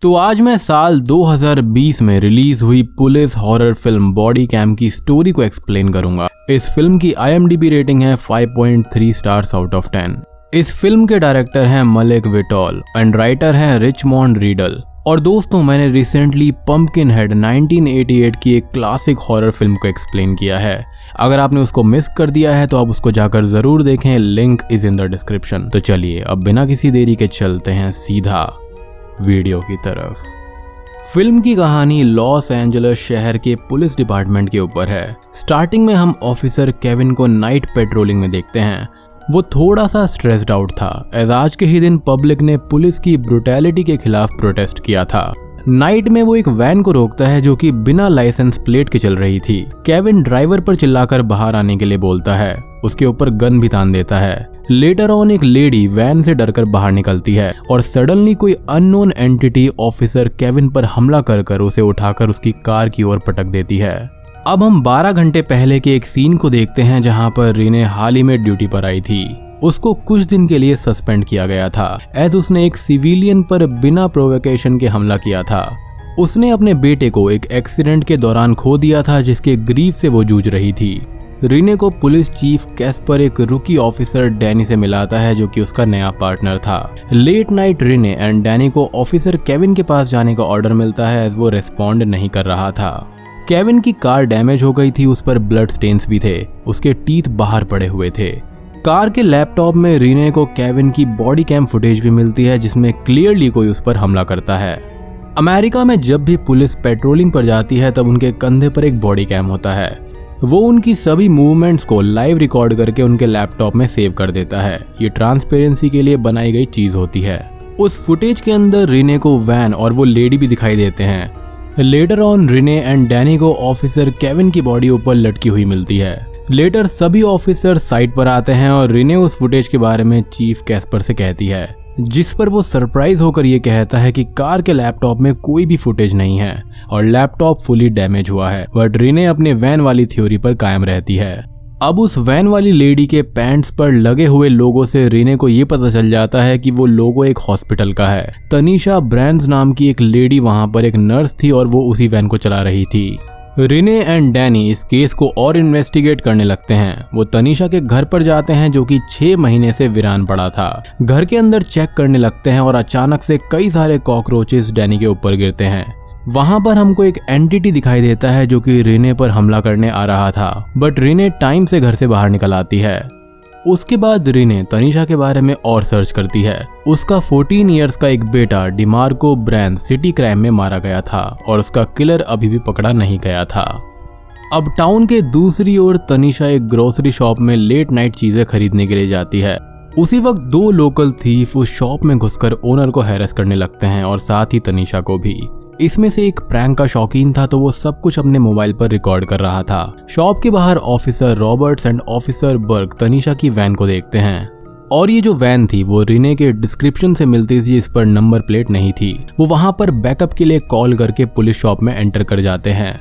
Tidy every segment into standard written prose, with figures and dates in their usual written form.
तो आज मैं साल 2020 में रिलीज हुई police horror film body cam की स्टोरी को एक्सप्लेन करूंगा। इस फिल्म की IMDb रेटिंग है 5.3 स्टार्स आउट ऑफ 10। इस फिल्म के डायरेक्टर हैं मलिक विटॉल एंड राइटर हैं रिचमॉन्ड रीडल। और दोस्तों, मैंने रिसेंटली पंपकिनहेड 1988 की एक क्लासिक हॉरर फिल्म को एक्सप्लेन किया है। अगर आपने उसको मिस कर दिया है तो आप उसको जाकर जरूर देखें, link is in the description. तो चलिए अब बिना किसी देरी के चलते हैं सीधा वीडियो की तरफ। फिल्म की कहानी लॉस एंजलिस शहर के पुलिस डिपार्टमेंट के ऊपर है। स्टार्टिंग में हम ऑफिसर केविन को नाइट पेट्रोलिंग में देखते हैं। वो थोड़ा सा स्ट्रेस्ड आउट था, एज आज के ही दिन पब्लिक ने पुलिस की ब्रुटैलिटी के खिलाफ प्रोटेस्ट किया था। नाइट में वो एक वैन को रोकता है जो कि बिना लाइसेंस प्लेट के चल रही थी। केविन ड्राइवर पर चिल्लाकर बाहर आने के लिए बोलता है, उसके ऊपर गन भी तान देता है। लेटर ऑन एक लेडी वैन से डरकर बाहर निकलती है और सडनली कोई अननोन एंटिटी ऑफिसर केविन पर हमला कर उसे उठाकर उसकी कार की ओर पटक देती है। अब हम 12 घंटे पहले के एक सीन को देखते हैं जहां पर रीने हाल ही में ड्यूटी पर आई थी। उसको कुछ दिन के लिए सस्पेंड किया गया था एज उसने एक सिविलियन पर बिना प्रोवोकेशन के हमला किया था। उसने अपने बेटे को एक एक्सीडेंट के दौरान खो दिया था जिसके ग्रीफ से वो जूझ रही थी। रीने को पुलिस चीफ कैस्पर एक रुकी ऑफिसर डैनी से मिलाता है जो कि उसका नया पार्टनर था। लेट नाइट रीने एंड डैनी को ऑफिसर केविन के पास जाने का ऑर्डर मिलता है एज वो रिस्पॉन्ड नहीं कर रहा था। केविन की कार डैमेज हो गई थी, उस पर ब्लड स्टेन्स भी थे, उसके टीथ बाहर पड़े हुए थे। कार के लैपटॉप में रीने को केविन की बॉडी कैम फुटेज भी मिलती है जिसमें क्लियरली कोई उस पर हमला करता है। अमेरिका में जब भी पुलिस पेट्रोलिंग पर जाती है तब उनके कंधे पर एक बॉडी कैम होता है। वो उनकी सभी मूवमेंट्स को लाइव रिकॉर्ड करके उनके लैपटॉप में सेव कर देता है। ये ट्रांसपेरेंसी के लिए बनाई गई चीज होती है। उस फुटेज के अंदर रीने को वैन और वो लेडी भी दिखाई देते हैं। लेटर ऑन रीने एंड डैनी को ऑफिसर केविन की बॉडी ऊपर लटकी हुई मिलती है। लेटर सभी ऑफिसर साइट पर आते हैं और रीने उस फुटेज के बारे में चीफ कैस्पर से कहती है, जिस पर वो सरप्राइज होकर ये कहता है कि कार के लैपटॉप में कोई भी फुटेज नहीं है और लैपटॉप फुली डैमेज हुआ है। बट रीने अपने वैन वाली थ्योरी पर कायम रहती है। अब उस वैन वाली लेडी के पैंट्स पर लगे हुए लोगों से रीने को ये पता चल जाता है कि वो लोगो एक हॉस्पिटल का है। तनीशा ब्रांड्स नाम की एक लेडी वहां पर एक नर्स थी और वो उसी वैन को चला रही थी। रीने एंड डैनी इस केस को और इन्वेस्टिगेट करने लगते हैं। वो तनीशा के घर पर जाते हैं जो कि 6 महीने से वीरान पड़ा था। घर के अंदर चेक करने लगते हैं और अचानक से कई सारे कॉकरोचेस डैनी के ऊपर गिरते हैं। वहां पर हमको एक एंटिटी दिखाई देता है जो कि रीने पर हमला करने आ रहा था, बट रीने टाइम से घर से बाहर निकल आती है। उसके बाद रीने तनीशा के बारे में और सर्च करती है। उसका 14 इयर्स का एक बेटा डिमार्को ब्रांड सिटी क्राइम में मारा गया था और उसका किलर अभी भी पकड़ा नहीं गया था। अब टाउन के दूसरी ओर तनीशा एक ग्रोसरी शॉप में लेट नाइट चीजें खरीदने के लिए जाती है। उसी वक्त 2 लोकल थीफ उस शॉप में घुसकर ओनर को हैरेस करने लगते हैं और साथ ही तनीशा को भी। इसमें से एक प्रैंक का शौकीन था तो वो सब कुछ अपने मोबाइल पर रिकॉर्ड कर रहा था। शॉप के बाहर ऑफिसर रॉबर्ट्स एंड ऑफिसर बर्ग तनीशा की वैन को देखते हैं और ये जो वैन थी वो रीने के डिस्क्रिप्शन से मिलती थी, इस पर नंबर प्लेट नहीं थी। वो वहां पर बैकअप के लिए कॉल करके पुलिस शॉप में एंटर कर जाते हैं।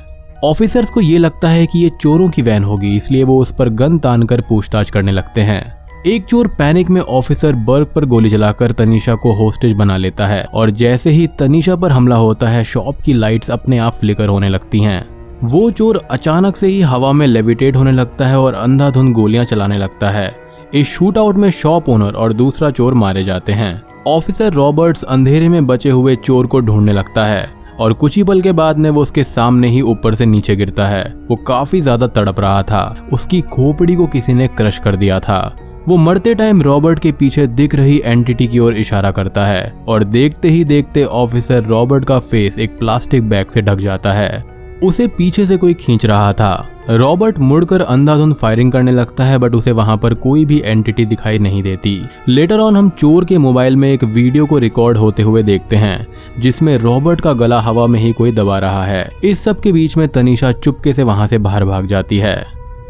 ऑफिसर्स को ये लगता है कि ये चोरों की वैन होगी, इसलिए वो उस पर गन तान कर पूछताछ करने लगते हैं। एक चोर पैनिक में ऑफिसर बर्ग पर गोली चलाकर तनीशा को होस्टेज बना लेता है और जैसे ही तनीशा पर हमला होता है शॉप की लाइट्स अपने आप फ्लिकर होने लगती हैं। वो चोर अचानक से ही हवा में लेविटेट होने लगता है और अंधाधुंध गोलियां चलाने लगता है। इस शूट आउट में शॉप ओनर और दूसरा चोर मारे जाते हैं। ऑफिसर रॉबर्ट्स अंधेरे में बचे हुए चोर को ढूंढने लगता है और कुछ ही पल के बाद में वो उसके सामने ही ऊपर से नीचे गिरता है। वो काफी ज्यादा तड़प रहा था, उसकी खोपड़ी को किसी ने क्रश कर दिया था। वो मरते टाइम रॉबर्ट के पीछे दिख रही एंटिटी की ओर इशारा करता है और देखते ही देखते ऑफिसर रॉबर्ट का फेस एक प्लास्टिक बैग से ढक जाता है। उसे पीछे से कोई खींच रहा था। रॉबर्ट मुड़कर अंधाधुंध फायरिंग करने लगता है बट उसे वहां पर कोई भी एंटिटी दिखाई नहीं देती। लेटर ऑन हम चोर के मोबाइल में एक वीडियो को रिकॉर्ड होते हुए देखते हैं जिसमें रॉबर्ट का गला हवा में ही कोई दबा रहा है। इस सब के बीच में तनीशा चुपके से वहां से बाहर भाग जाती है।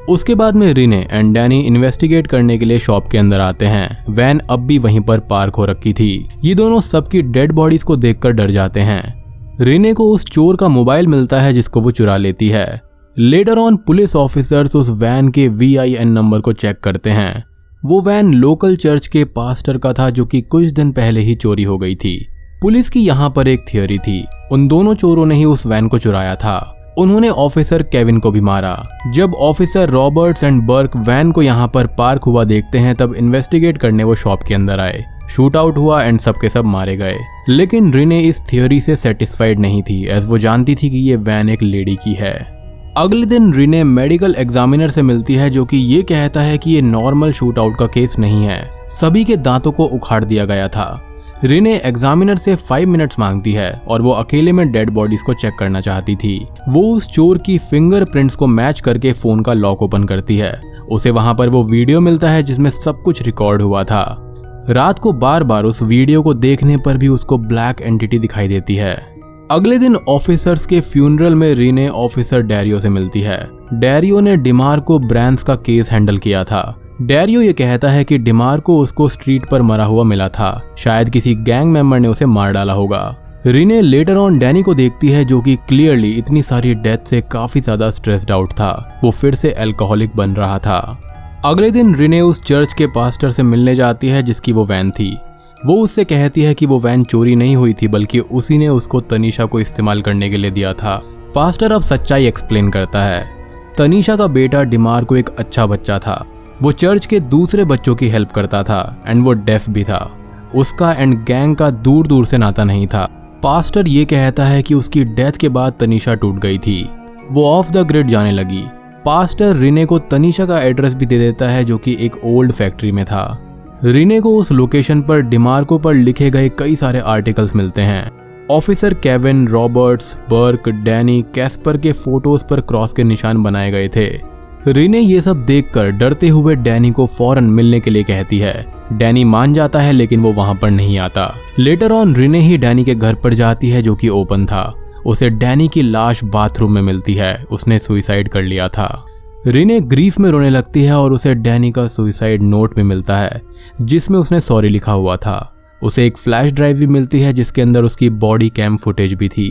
उसके बाद में रीने एंड डैनी इन्वेस्टिगेट करने के लिए शॉप के अंदर आते हैं। वैन अब भी वहीं पर पार्क हो रखी थी। ये दोनों सबकी डेड बॉडीज को देखकर डर जाते हैं। रीने को उस चोर का मोबाइल मिलता है जिसको वो चुरा लेती है। लेटर ऑन पुलिस ऑफिसर्स उस वैन के VIN नंबर को चेक करते हैं। वो वैन लोकल चर्च के पास्टर का था जो कि कुछ दिन पहले ही चोरी हो गई थी। पुलिस की यहाँ पर एक थियोरी थी, उन दोनों चोरों ने ही उस वैन को चुराया था। उन्होंने ऑफिसर केविन को भी मारा। जब officer Roberts and Burke van को यहाँ पर पार्क हुआ देखते हैं तब इन्वेस्टिगेट करने वो शॉप के अंदर आए। शूट आउट हुआ एंड सबके सब मारे गए। लेकिन रिने इस थियोरी से सेटिस्फाइड नहीं थी, एज वो जानती थी कि ये वैन एक लेडी की है। अगले दिन रिने मेडिकल एग्जामिनर से मिलती है जो कि ये कहता है कि ये नॉर्मल शूट आउट का केस नहीं है, सभी के दांतों को उखाड़ दिया गया था। रिने एग्जामिनर से 5 मिनट्स मांगती है और वो अकेले में डेड बॉडीज को चेक करना चाहती थी। वो उस चोर की फिंगरप्रिंट्स को मैच करके फोन का लॉक ओपन करती है। उसे वहां पर वो वीडियो मिलता है जिसमें सब कुछ रिकॉर्ड हुआ था। रात को बार बार उस वीडियो को देखने पर भी उसको ब्लैक एंटिटी दिखाई देती है। अगले दिन ऑफिसर्स के फ्यूनरल में रिने ऑफिसर डैरियो से मिलती है। डैरियो ने डिमार्को ब्रांड्स का केस हैंडल किया था। डैरियो ये कहता है कि डिमार्को उसको स्ट्रीट पर मरा हुआ मिला था, शायद किसी गैंग मेंबर ने उसे मार डाला होगा। रिने लेटर ऑन डैनी को देखती है जो कि क्लियरली इतनी सारी डेथ से काफी ज्यादा स्ट्रेस्ड आउट था। वो फिर से अल्कोहलिक बन रहा था। अगले दिन रिने उस चर्च के पास्टर से मिलने जाती है जिसकी वो वैन थी। वो उससे कहती है कि वो वैन चोरी नहीं हुई थी बल्कि उसी ने उसको तनीषा को इस्तेमाल करने के लिए दिया था। पास्टर अब सच्चाई एक्सप्लेन करता है। तनीषा का बेटा डिमार्को एक अच्छा बच्चा था। वो चर्च के दूसरे बच्चों की हेल्प करता था एंड वो डेफ भी था। उसका एंड गैंग का दूर दूर से नाता नहीं था। पास्टर ये कहता है कि उसकी डेथ के बाद तनीषा टूट गई थी। वो ऑफ द ग्रिड जाने लगी। पास्टर रिने को तनीषा का एड्रेस भी दे देता है जो कि एक ओल्ड फैक्ट्री में था। रिने को उस लोकेशन पर डिमार्को पर लिखे गए कई सारे आर्टिकल्स मिलते हैं। Officer Kevin, Roberts, Burke, Danny, Casper के फोटोज पर क्रॉस के निशान बनाए गए थे। रिने ये सब देखकर डरते हुए डैनी को फौरन मिलने के लिए कहती है। डैनी मान जाता है लेकिन वो वहां पर नहीं आता। Later on Rinne he Danny के घर पर जाती है जो कि ओपन था। उसे डैनी की लाश बाथरूम में मिलती है। उसने सुसाइड कर लिया था। रिने ग्रीफ में रोने लगती है और उसे डैनी का सुसाइड नोट भी मिलता है जिसमें उसने सॉरी लिखा हुआ था। उसे एक फ्लैश ड्राइव भी मिलती है जिसके अंदर उसकी बॉडी कैम फुटेज भी थी।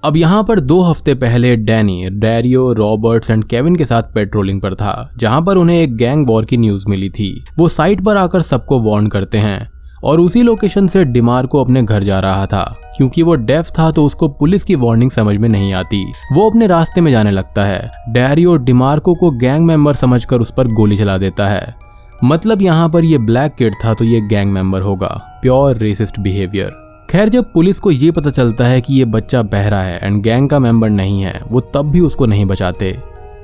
अब यहाँ पर 2 हफ्ते पहले डैनी, डैरियो, रॉबर्ट्स एंड केविन के साथ पेट्रोलिंग पर था जहाँ पर उन्हें एक गैंग वॉर की न्यूज मिली थी। वो साइट पर आकर सबको वार्न करते हैं और उसी लोकेशन से डिमार्को अपने घर जा रहा था। क्योंकि वो डेफ था तो उसको पुलिस की वार्निंग समझ में नहीं आती। वो अपने रास्ते में जाने लगता है। डैरियो डिमार्को को गैंग मेंबर समझकर उस पर गोली चला देता है। मतलब यहाँ पर ये ब्लैक किड था तो ये गैंग मेंबर होगा। Pure racist behaviour. खैर जब पुलिस को ये पता चलता है कि ये बच्चा बहरा है एंड गैंग का मेंबर नहीं है, वो तब भी उसको नहीं बचाते।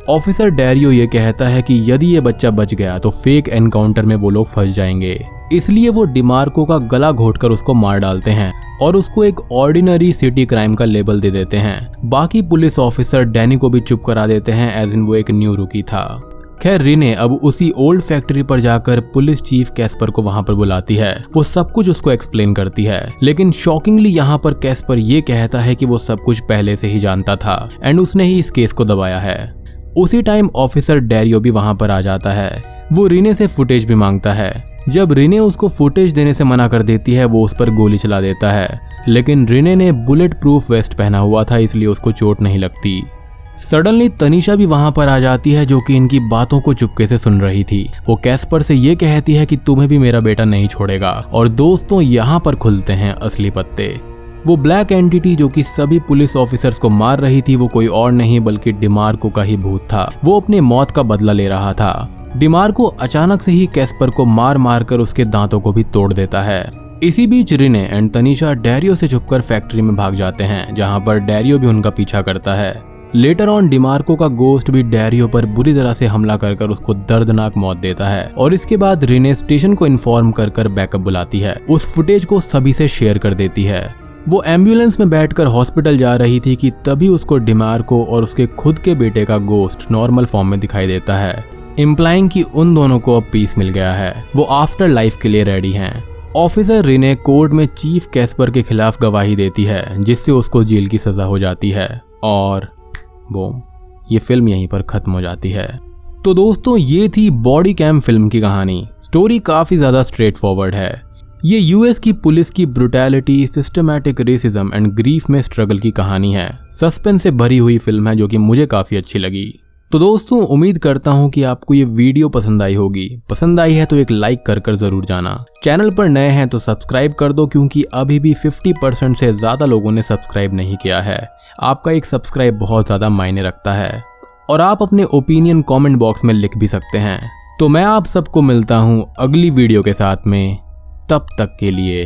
ऑफिसर डैरियो ये कहता है कि यदि ये बच्चा बच गया तो फेक एनकाउंटर में वो लोग फंस जाएंगे। इसलिए वो डिमार्को का गला घोटकर उसको मार डालते हैं और उसको एक ऑर्डिनरी सिटी क्राइम का लेबल दे देते हैं। बाकी पुलिस ऑफिसर डैनी को भी चुप करा देते हैं एज इन वो एक न्यू रुकी था। खैर रिने अब उसी ओल्ड फैक्ट्री पर जाकर पुलिस चीफ कैस्पर को वहां पर बुलाती है। वो सब कुछ उसको एक्सप्लेन करती है। लेकिन शॉकिंगली यहाँ पर कैस्पर ये कहता है कि वो सब कुछ पहले से ही जानता था एंड उसने ही इस केस को दबाया है। उसी टाइम ऑफिसर डैरियो भी वहां पर आ जाता है। वो रिने से फुटेज भी मांगता है। जब रिने उसको फुटेज देने से मना कर देती है वो उस पर गोली चला देता है। लेकिन रिने ने बुलेट प्रूफ वेस्ट पहना हुआ था इसलिए उसको चोट नहीं लगती। सडनली तनीषा भी वहां पर आ जाती है जो कि इनकी बातों को चुपके से सुन रही थी। वो कैस्पर से ये कहती है कि तुम्हें भी मेरा बेटा नहीं छोड़ेगा। और दोस्तों यहाँ पर खुलते हैं असली पत्ते। वो ब्लैक एंटिटी जो कि सभी पुलिस ऑफिसर्स को मार रही थी वो कोई और नहीं बल्कि डिमार्को का ही भूत था। वो अपने मौत का बदला ले रहा था। डिमार्को अचानक से ही कैस्पर को मार मार कर उसके दांतों को भी तोड़ देता है। इसी बीच रिने एंड तनीषा डैरियो से छुपकर फैक्ट्री में भाग जाते हैं जहां पर डैरियो भी उनका पीछा करता है। लेटर ऑन डिमार्को का गोस्ट भी डैरियो पर बुरी तरह से हमला कर उसको दर्दनाक मौत देता है। और इसके बाद रिने स्टेशन को इन्फॉर्म कर बैकअप बुलाती है। उस फुटेज को सभी से शेयर कर देती है। वो एम्बुलेंस में बैठकर हॉस्पिटल जा रही थी कि तभी उसको डिमार्को और उसके खुद के बेटे का गोस्ट नॉर्मल फॉर्म में दिखाई देता है, इम्प्लाइंग कि उन दोनों को अब पीस मिल गया है। वो आफ्टर लाइफ के लिए रेडी हैं। ऑफिसर रिने कोर्ट में चीफ कैस्पर के खिलाफ गवाही देती है जिससे उसको जेल की सजा हो जाती है और बूम, ये फिल्म यहीं पर खत्म हो जाती है। तो दोस्तों ये थी बॉडी कैम फिल्म की कहानी। स्टोरी काफी ज्यादा स्ट्रेट फॉरवर्ड है। ये यूएस की पुलिस की brutality, systematic racism and grief में स्ट्रगल की कहानी है। सस्पेंस से भरी हुई फिल्म है जो कि मुझे काफी अच्छी लगी। तो दोस्तों उम्मीद करता हूँ कि आपको ये वीडियो पसंद आई होगी। पसंद आई है तो एक लाइक कर जरूर जाना। चैनल पर नए हैं तो सब्सक्राइब कर दो, क्योंकि अभी भी 50% से ज्यादा लोगों ने सब्सक्राइब नहीं किया है। आपका एक सब्सक्राइब बहुत ज्यादा मायने रखता है और आप अपने ओपिनियन कमेंट बॉक्स में लिख भी सकते हैं। तो मैं आप सबको मिलता हूँ अगली वीडियो के साथ में, तब तक के लिए